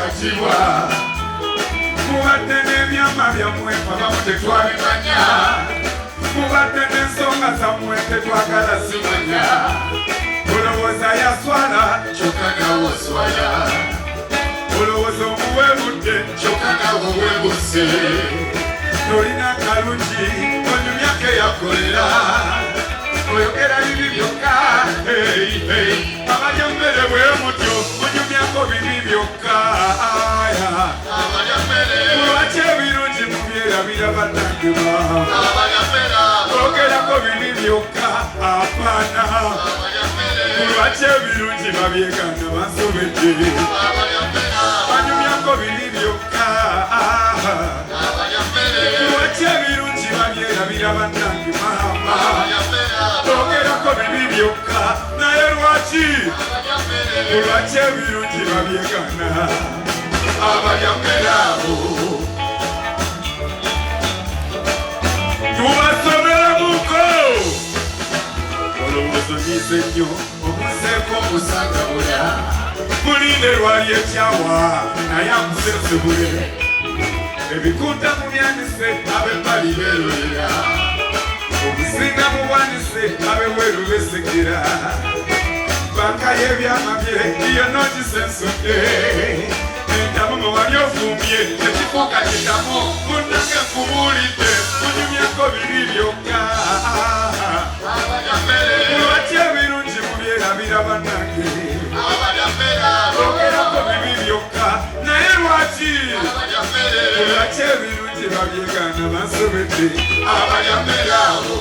akatibwa mubadde n'ebyama byammwe abamu tetwabimanya mubadde n'ensonga zammwe tetwagala zimanya olowooza yaswala kyokka nawe oswala olowooza omuweebudde kyokka nawe weebuse tolina kalungi onyumyako eyakolera oyogera bibi byokka abalya mmere bwe mutyo onyumyako bibi byokka lwaki ebirungi mubyerabira bannange ogerako bibi byokka afaana lwaki ebirungi babyegana bansobedde banyumyako bibi byokka lwaki ebirungi babyerabira bannange maama ogerako bibi byokka naye lwaki ebirungi babyegana abayambera abo tubasomeramuko olowooza nyize nnyo omuzeeko omusangabula mulinde lwali ekyawa naye amusesebule ebikunta mubyanise ab'ebbali beerolera obusinga mubwanise ab'ebweru besekera banka y'ebyama bye iyo nogisensudde entamu mwe wali ofumbye ekifuuka kitamu munnange nkubuulidde munyumyako bibi byokka lwaki ebirungi mubyerabira bannange ogerako bibi byokka naye lwaki ebirungi babyegana bansobedde abayambera abo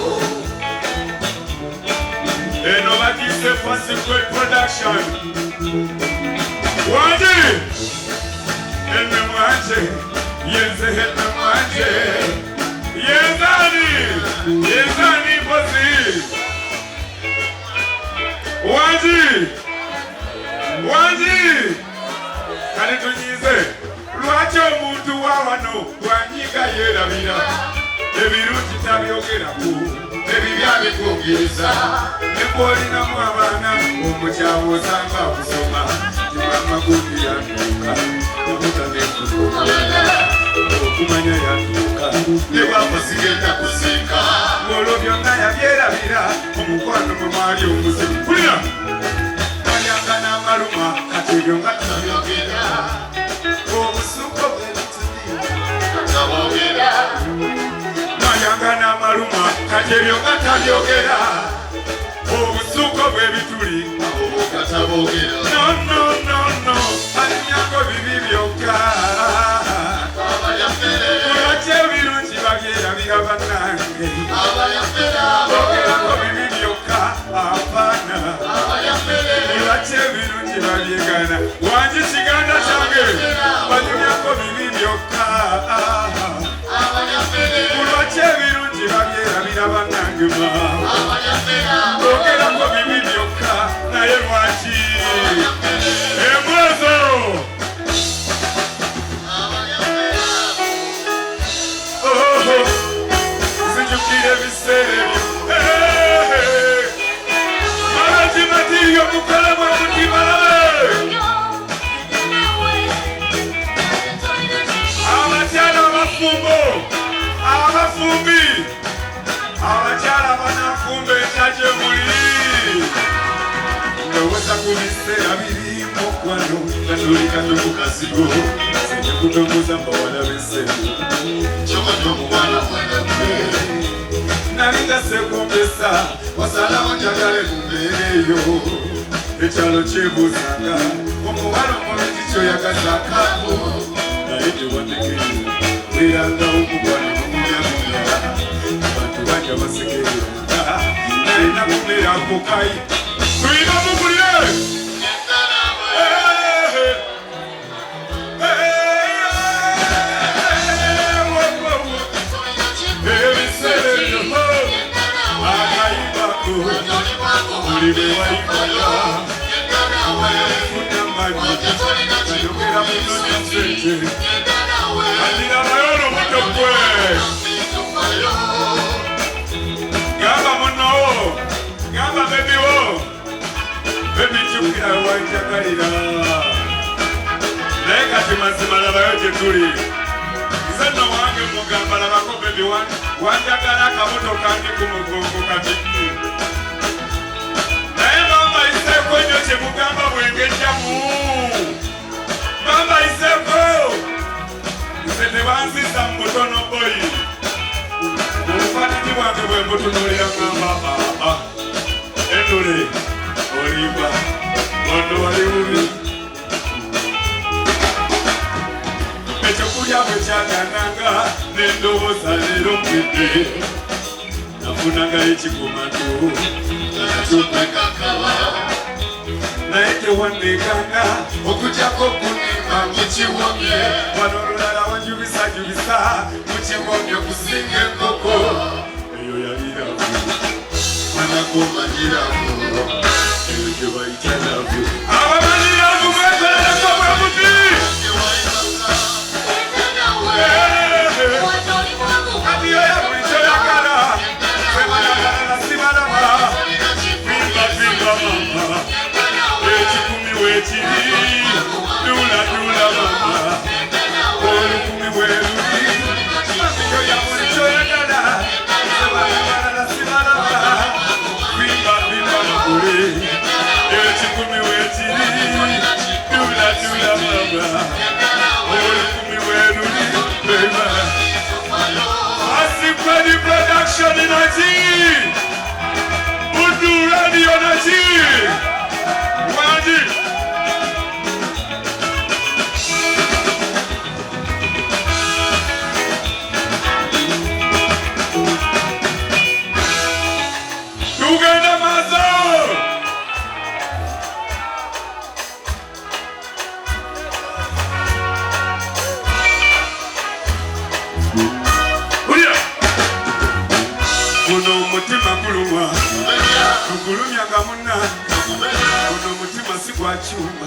eno batise First Great Production wanje enne mwanje yenze enne mwanje yenzani mpozi wanji kale tunyize lwaki omuntu wa wano wanyiga yerabira ebirungi tabyogerako ebibi abikungiriza nekwolinamu abaana omukyawo osanga okusoma tibamagundi yatuuka namutanekutuuka okumanya yatuuka newafasigeeta kusiika olwo byonna yabyerabira omukwano mwe mwali omuzibu kulira alyanga n'amaluma kati ebyo nga tabyogera obusuko bwebituli katabogera mayanga n'amaluma kati ebyo nga tabyogera obusuko bwebituli katabogera no alimyako bibi byokka lwaki ebirungi babyerabira bannange ogerako bibi byokka afaana lwaki ebirungi babyegana wanji kiganda kyange banyumyako bibi byokka lwaki ebirungi babyerabira bannange ogerako bibi byokka naye lwaki emwezo zijukire ebiseera ebyo malajimatiyo mukole mwe mutima abakyala abafumbi abakyala banafumba entaje muli ndowooza ku biseera birimu okwano katolikato ku kasigo sejekutongoza mbawala b'esente kyomatomubwana mwanamwe nalinga sekumbesa wasalawo njagale kumbeereyo ekyalo kyebuuzanga omuwala omulungi kyoyagazakamo naye tewategeera werangawo okugwana nomulyamuya abantu banja basekerera naye nakumera kukayi tulina mugulire Ulibe waibala Funa mani Ayokera muno nisete Adira mayono muto kwe Gamba muno Gamba baby wo Baby chukira wajakalira Leg kati mazima labayo gye tuli nze nno wange mugamba labako bebi wanjagala akabuto kange ku mugongo kati naye bambayiseeko nnyo kye mugamba bwengejjamu bambayiseeko nze tebanziza mu butono boyi obufaananyi bwange bwe mbutunuulira ngamba enule olimba ono wali bubi ekyokulya bwe kyagananga n'endowooza leero mpidde nafunanga ekikomando naye tewanneeganga okugyako kunimba mu kiwomye wano olulala wanjubisajubisa mu kiwomye okusinga enkoko eyo yaliravu manakomanyiravu eyo gye bayita lavu abamanyiravu mwekolerako bwe buti kati oyo buli kyoyagala semayagala nasibalaba bimba mama ekikumi weekiri dula mama olukumi bweruli oyo buli kyoyagala semayagala nasibalaba bimba magule ekikumi weekiri dula mama olukumi bweruli beba Asipedi production in Haji Udu radio in Haji Wadi Tugenda mazo Uno mutima gulumwa Gulumyanga munna Uno mutima si gwa kyuma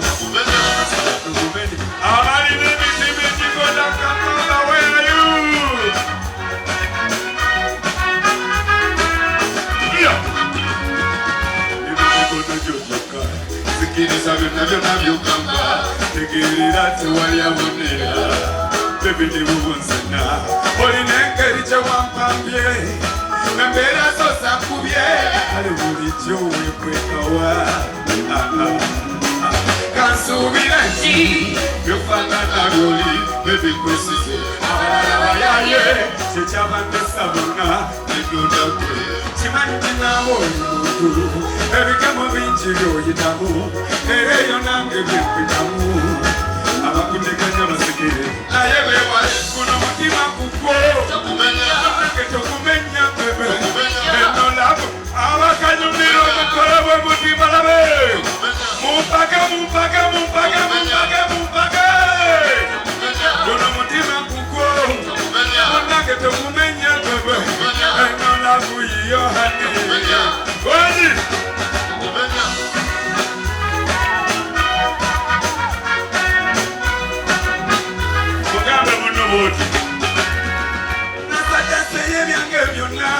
Abali n'emitima egigoda Katonda where are you? Ebigodo gy'ojjokka Zikiriza byonna byonna by'ogamba Tegeerera tewali abonera Bebidibu bunzena Olina engeri gye wampambye Mbera sosa kubye ale bulijjo wekwekawa kansubira nti byofaanana byoli bebikwesize abalala bayaye kyekyabandesa bonna nedodakwe kimanyi tinaawo omuntu ebigemo bingi byoyitamu era eyo nange byekwitamu abakuteganya basigere naye bewale guno mutima kugwo nange tokumenya bebe eno labo abakanyumira omukolo bwe mutima labe mumpage guno mutima kugwo nange tokumenya bebe eno labo yiyohani Wadi Nasajaseye byange byonna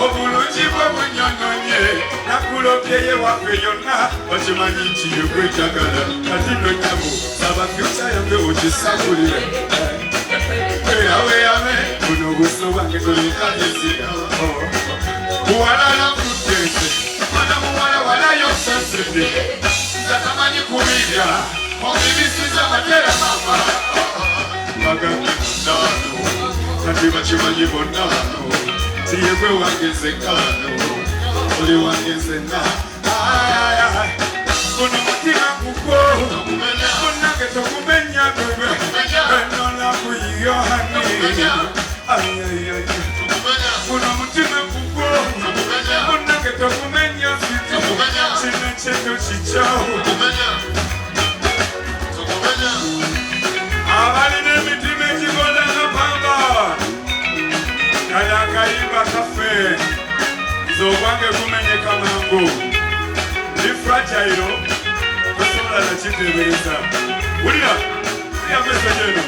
obulungi bwe bunyononye nakulopyeye waffe yonna okimanyi nti yekwetagala kati nno nyabo saba fyusa yange okisagulire weyame buno obuso bwange tolikagezira buwalala kutese mwana muwala walayo sasede nzatamanyi kubirya omibisiza matera mama Bagambi nano, kati bachimanyi bonano Tiyekwe wangeze kano, oli wangeze na Kuno mutima kukwo, kunage tokumenya bebe Enola kuyiyohani Kuno mutima kukwo, kunage tokumenya situ Chine cheto chichao Abali n'emitima egigola nga pamba kale akayimba kaffe nze ogwange gumenyeka mangu ndi fragile tosobola nakiteebereza wulira meseje eno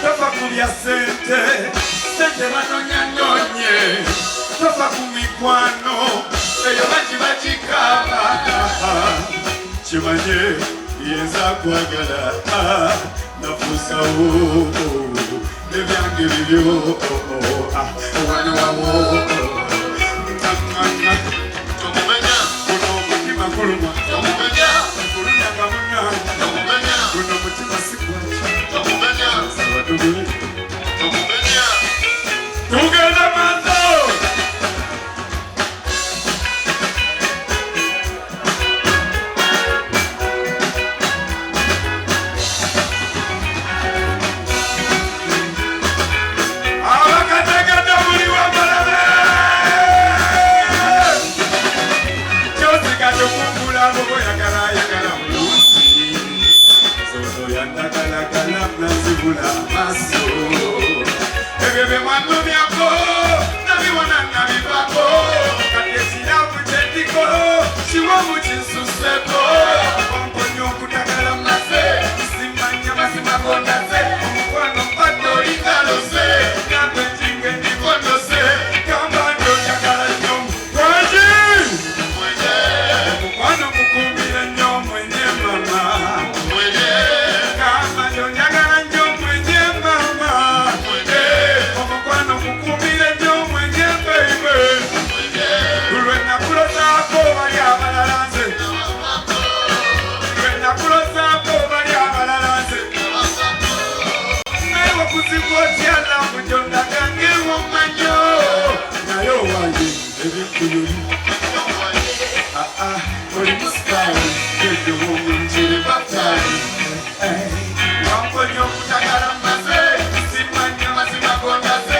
tofa ku bya sente banonyanyonye tofa ku mikwano eyo bagibagikaba kimanye yenza kwagala nafusawo nebyange bibyo wana wawo tomumenya kuno mutima kuluma tomumenya kulunyaga muna tomumenya kuno mutima sikwa tomumenya sabatugule tomumenya tugenda mazo Bebe mwandu myako, nabi wana nabi bako Katesi na kutetiko, shiwa muchisu seko Wamponyo kutakala mnase, simanya masima kondase Mkwano pato ikalose, kambe jinge nikondose Kambando chakala nyom, kwaji! Mkwano kukumile nyom mwenye mama Kambando chakala nyom mwenye mama Kukumile nyo mwenye baby Ulwena kuloza ko bali abalalanze Ulwena kuloza ko bali abalalanze Mewa kuzikoti ala mjonda gange womanyo Nayo waje ebikuyuri Oli muspari Kejo womu njiri batari Wamponyo kutakara maze Simanya mazima kondaze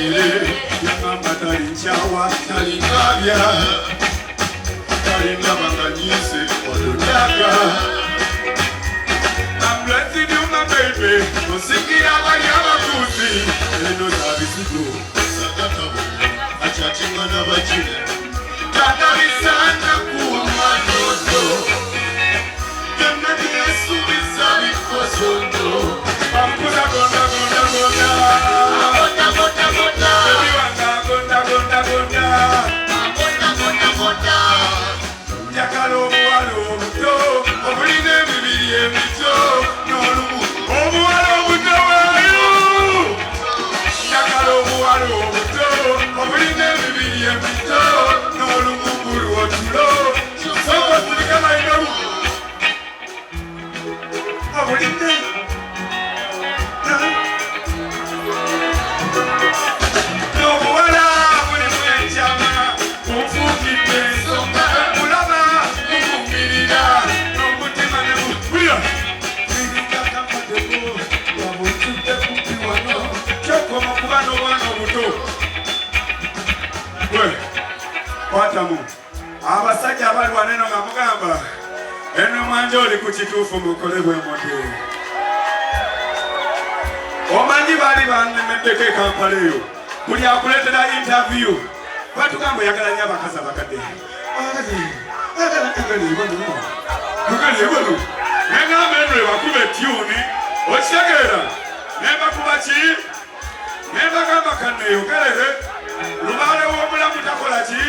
Yamama talinchawa, talingabya Talingabanganyise, ododaka I'm blessing you my baby Musikira banyama kuzi Eno zabisigo Sakatabu Achatinga na bachile Tatarisana kuamanoto Yamnadi yesu bisabi kosondo Pamukuza gonda gonda gonda Gonda gonda gonda Baby wanga gonda gonda gonda Gonda gonda gonda Yakalo muwalo muto Obuline bibiri emito Nolumu Omuwalo muto wayo Yakalo muwalo muto Obuline bibiri emito Nolumu buru otulo Soko tulikama inobu Obuline Watamu abasajja abalwa neno nga mugamba eno mwanja oli ku kituufu mukolebwe moto omanyi baali bannemeddeko e Kampala eyo buli akuleetera interview batugamba oyagala nnyo abakazi abakadde negamba eno ebakuba etyuni okitegeera nembakuba ki nembagamba kanneeyogerere lubaale w'omulamu takola ki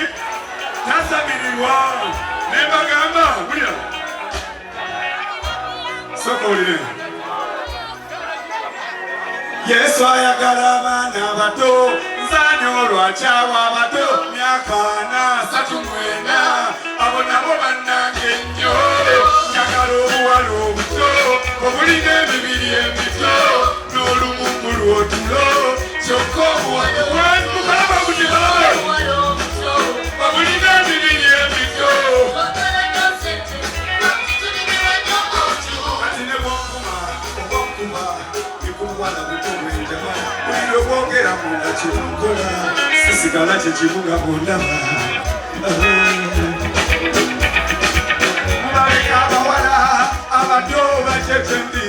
tasamirirwa nembagamba bulira soka olire Yesu ayagala abaana abato nzanyo olwakyawa abato myaka 39 abo nabo bannange nnyo njagala obuwala obuto obulina emibiri emito n'olumungu lwotulo kyokka obuwalamukalaba butibaawe obulina emibiri emito ati ne bwonkuma obwonkuma ikubuwala buto bwenjama buliro bwogera munda kyemunkola sisigala kyekibuga bundaba mubaleka abawala abato bacetembi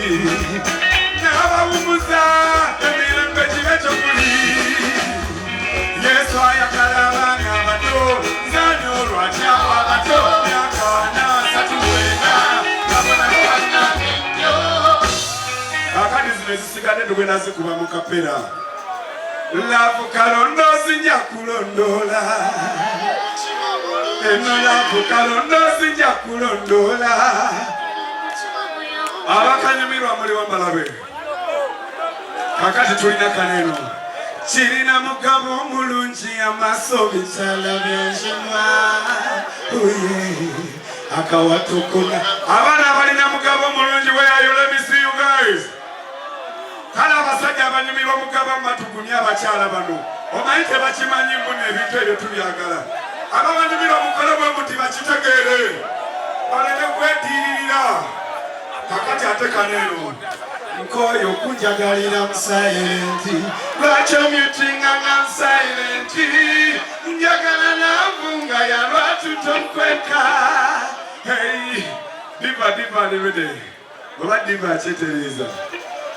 n'abawumuza emirembe kibe kyokuli Yesu ayagala abaana abato nzanyo olwakyawa abato myaka 39 abonabo bannange nnyo kakati zino ezisigadde tugenda zikuba mu kapera lavu kalondoozi nja kulondoola eno lavu kalondoozi nja kulondoola abakanyumirwa muli wambalabe kakati tulina kaneno kirina mugabo omulungi amaaso bitala byanjuma akawatukuna abaana balina mugabo omulungi weyayo let me see you guys kale abasajja abanyumirwa mugabo mumatugunya abakyala bano omanyi tebakimanyi mbuna ebintu ebyo tubyagala ababanyumirwa mukole bwe muti bakitegeere baleme kwetiririra kakati ate kaneno nkoyo kunjagalira musilenti lwaki omyutinganga musilenti njagala navunga yalwatutokweka diva libede oba diva akyetereza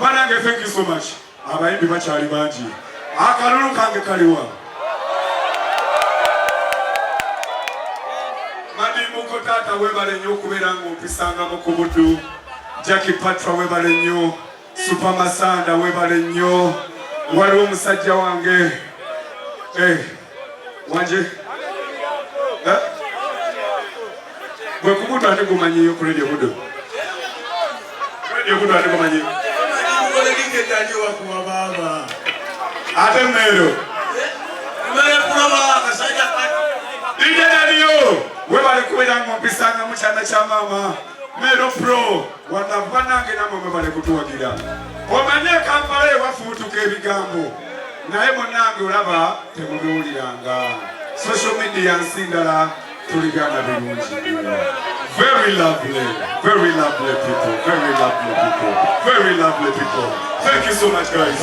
banange thank you so much abayimbi bakyali bangi akalulu kange kaliwa madimbuko taata webale nnyo okubeera ng'ompisangamo ku buddu Jackie Patra webale nnyo Super Masanda webale nnyo waliwo omusajja wange wanje gwe ku buddu ate gumanyiyo ku radio buddu ate gumanyi ate mmero ijenaliyo webale kubeera ng'ompisanga mu kyana kya maama Mero Pro wanava nange namwe mwebale kutuwagira omanye Kampala ewafuutuka ebigambo naye munnange olaba temubiwuliranga social media nsi ndala tuligana birungi very lovely people thank you so much guys.